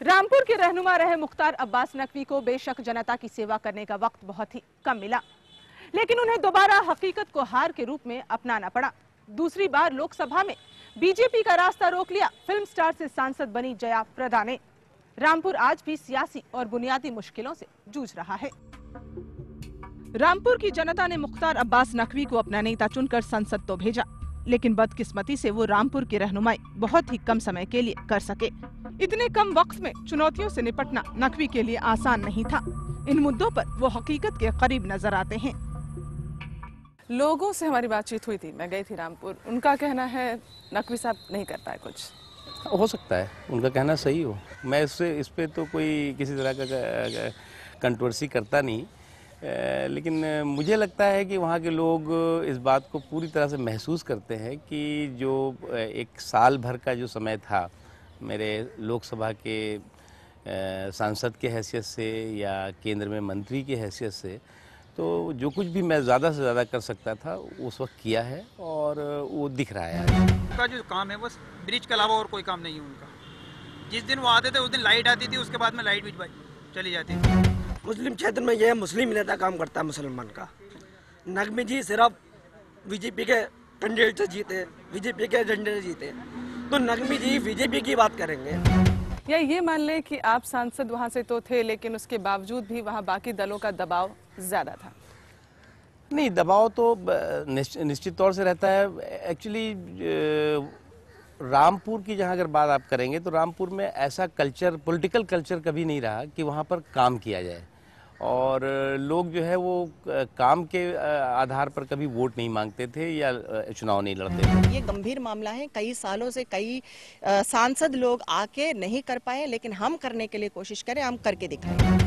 रामपुर के रहनुमा रहे मुख्तार अब्बास नकवी को बेशक जनता की सेवा करने का वक्त बहुत ही कम मिला, लेकिन उन्हें दोबारा हकीकत को हार के रूप में अपनाना पड़ा। दूसरी बार लोकसभा में बीजेपी का रास्ता रोक लिया फिल्म स्टार से सांसद बनी जया प्रदा ने। रामपुर आज भी सियासी और बुनियादी मुश्किलों से जूझ रहा है। रामपुर की जनता ने मुख्तार अब्बास नकवी को अपना नेता चुनकर संसद तो भेजा, लेकिन बदकिस्मती से वो रामपुर की रहनुमाई बहुत ही कम समय के लिए कर सके। इतने कम वक्त में चुनौतियों से निपटना नकवी के लिए आसान नहीं था। इन मुद्दों पर वो हकीकत के करीब नजर आते हैं। लोगों से हमारी बातचीत हुई थी, मैं गई थी रामपुर। उनका कहना है नकवी साहब नहीं कर पाए कुछ। हो सकता है उनका कहना सही हो, मैं इस पे तो कोई किसी तरह का कंट्रोवर्सी करता नहीं, लेकिन मुझे लगता है कि वहाँ के लोग इस बात को पूरी तरह से महसूस करते हैं कि जो एक साल भर का जो समय था मेरे लोकसभा के सांसद के हैसियत से या केंद्र में मंत्री की हैसियत से, तो जो कुछ भी मैं ज़्यादा से ज़्यादा कर सकता था उस वक्त किया है और वो दिख रहा है। उनका जो काम है बस ब्रिज के अलावा और कोई काम नहीं है उनका। जिस दिन वो आते थे उस दिन लाइट आती थी, उसके बाद में लाइट भी चली जाती थी। मुस्लिम क्षेत्र में यह मुस्लिम नेता काम करता है मुसलमान का। नकवी जी सिर्फ बीजेपी के कैंडिडेट से जीते, बीजेपी के एजेंडे से जीते, तो नकवी जी बीजेपी की बात करेंगे। या ये मान ले कि आप सांसद वहाँ से तो थे, लेकिन उसके बावजूद भी वहाँ बाकी दलों का दबाव ज्यादा था। नहीं, दबाव तो निश्चित तौर से रहता है। एक्चुअली रामपुर की जहाँ अगर बात आप करेंगे तो रामपुर में ऐसा कल्चर, पॉलिटिकल कल्चर कभी नहीं रहा कि वहाँ पर काम किया जाए, और लोग जो है वो काम के आधार पर कभी वोट नहीं मांगते थे या चुनाव नहीं लड़ते थे। ये गंभीर मामला है। कई सालों से कई सांसद लोग आके नहीं कर पाए, लेकिन हम करने के लिए कोशिश करें, हम करके दिखाएं।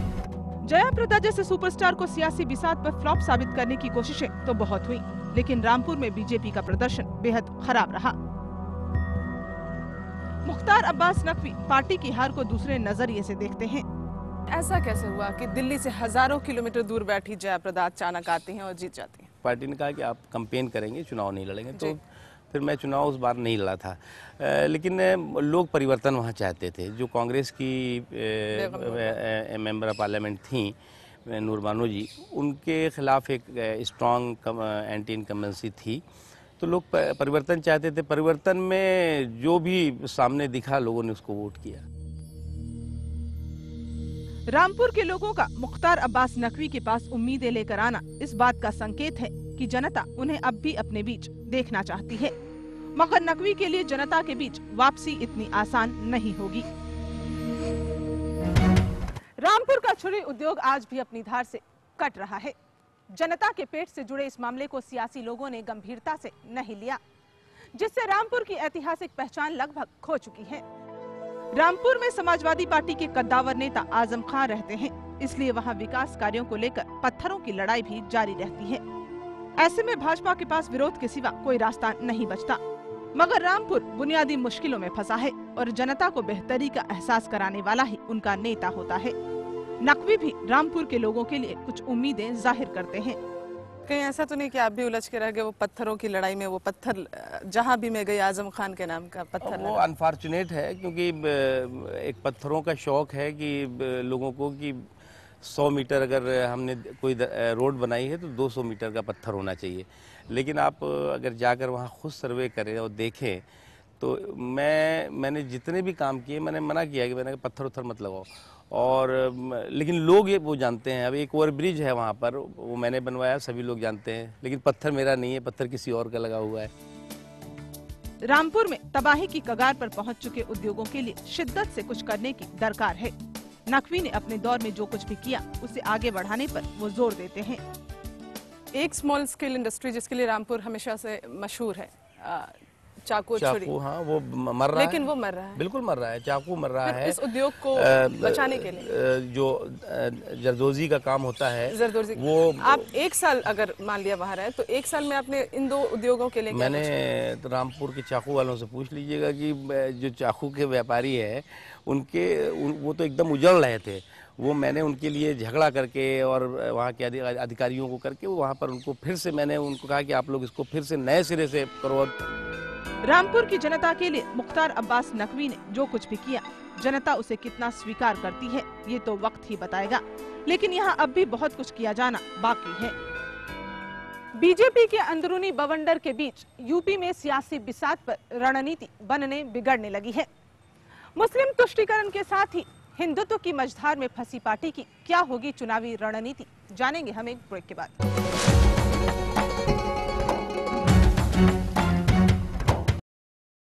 जया प्रदा जैसे सुपरस्टार को सियासी बिसात पर फ्लॉप साबित करने की कोशिशें तो बहुत हुई, लेकिन रामपुर में बीजेपी का प्रदर्शन बेहद खराब रहा। मुख्तार अब्बास नकवी पार्टी की हार को दूसरे नजरिए से देखते हैं। ऐसा कैसे हुआ कि दिल्ली से हजारों किलोमीटर दूर बैठी जया प्रदा अचानक आती हैं और जीत जाती हैं? पार्टी ने कहा कि आप कैंपेन करेंगे, चुनाव नहीं लड़ेंगे, तो फिर मैं चुनाव उस बार नहीं लड़ा था। लेकिन लोग परिवर्तन वहाँ चाहते थे। जो कांग्रेस की मेंबर ऑफ पार्लियामेंट थी नूर बानो जी, उनके खिलाफ एक स्ट्रॉन्ग एंटी इनकम्बेंसी थी, तो लोग परिवर्तन चाहते थे। परिवर्तन में जो भी सामने दिखा लोगों ने उसको वोट किया। रामपुर के लोगों का मुख्तार अब्बास नकवी के पास उम्मीदें लेकर आना इस बात का संकेत है कि जनता उन्हें अब भी अपने बीच देखना चाहती है, मगर नकवी के लिए जनता के बीच वापसी इतनी आसान नहीं होगी। रामपुर का छुरी उद्योग आज भी अपनी धार से कट रहा है। जनता के पेट से जुड़े इस मामले को सियासी लोगों ने गंभीरता से नहीं लिया, जिससे रामपुर की ऐतिहासिक पहचान लगभग खो चुकी है। रामपुर में समाजवादी पार्टी के कद्दावर नेता आजम खान रहते हैं, इसलिए वहां विकास कार्यों को लेकर पत्थरों की लड़ाई भी जारी रहती है। ऐसे में भाजपा के पास विरोध के सिवा कोई रास्ता नहीं बचता, मगर रामपुर बुनियादी मुश्किलों में फंसा है और जनता को बेहतरी का एहसास कराने वाला ही उनका नेता होता है। नकवी भी रामपुर के लोगों के लिए कुछ उम्मीदें जाहिर करते हैं। कहीं ऐसा तो नहीं कि आप भी उलझ के रह गए वो पत्थरों की लड़ाई में? वो पत्थर जहां भी मैं गई आजम खान के नाम का पत्थर, वो अनफॉर्चुनेट है, क्योंकि एक पत्थरों का शौक है कि लोगों को कि 100 मीटर अगर हमने कोई रोड बनाई है तो 200 मीटर का पत्थर होना चाहिए। लेकिन आप अगर जाकर वहाँ खुद सर्वे करें और देखें तो मैंने जितने भी काम किए मैंने मना किया कि मैंने पत्थर उत्थर मत लगाओ, और लेकिन लोग ये वो जानते हैं। अब एक ओवर ब्रिज है वहाँ पर, वो मैंने बनवाया, सभी लोग जानते हैं, लेकिन पत्थर मेरा नहीं है, पत्थर किसी और का लगा हुआ है। रामपुर में तबाही की कगार पर पहुंच चुके उद्योगों के लिए शिद्दत से कुछ करने की दरकार है। नकवी ने अपने दौर में जो कुछ भी किया उसे आगे बढ़ाने पर वो जोर देते हैं। एक स्मॉल स्केल इंडस्ट्री जिसके लिए रामपुर हमेशा से मशहूर है, चाकू, हाँ, वो मर रहा है, लेकिन वो मर रहा है, बिल्कुल मर रहा है, चाकू मर रहा है। इस उद्योग को बचाने के लिए जो जरदोजी का काम होता है, जरदोजी, वो आप एक साल अगर मान लिया बाहर है तो एक साल में आपने इन दो उद्योगों के लिए मैंने तो रामपुर के चाकू वालों से पूछ लीजिएगा कि जो चाकू के व्यापारी है वो तो एकदम उजड़ रहे थे। वो मैंने उनके लिए झगड़ा करके और वहाँ के अधिकारियों को करके वहाँ पर उनको फिर से मैंने उनको कहा कि आप लोग इसको फिर से नए सिरे से करो। रामपुर की जनता के लिए मुख्तार अब्बास नकवी ने जो कुछ भी किया जनता उसे कितना स्वीकार करती है ये तो वक्त ही बताएगा, लेकिन यहाँ अब भी बहुत कुछ किया जाना बाकी है। बीजेपी के अंदरूनी बवंडर के बीच यूपी में सियासी बिसात पर रणनीति बनने बिगड़ने लगी है। मुस्लिम तुष्टीकरण के साथ ही हिंदुत्व की मझधार में फंसी पार्टी की क्या होगी चुनावी रणनीति, जानेंगे हम एक ब्रेक के बाद।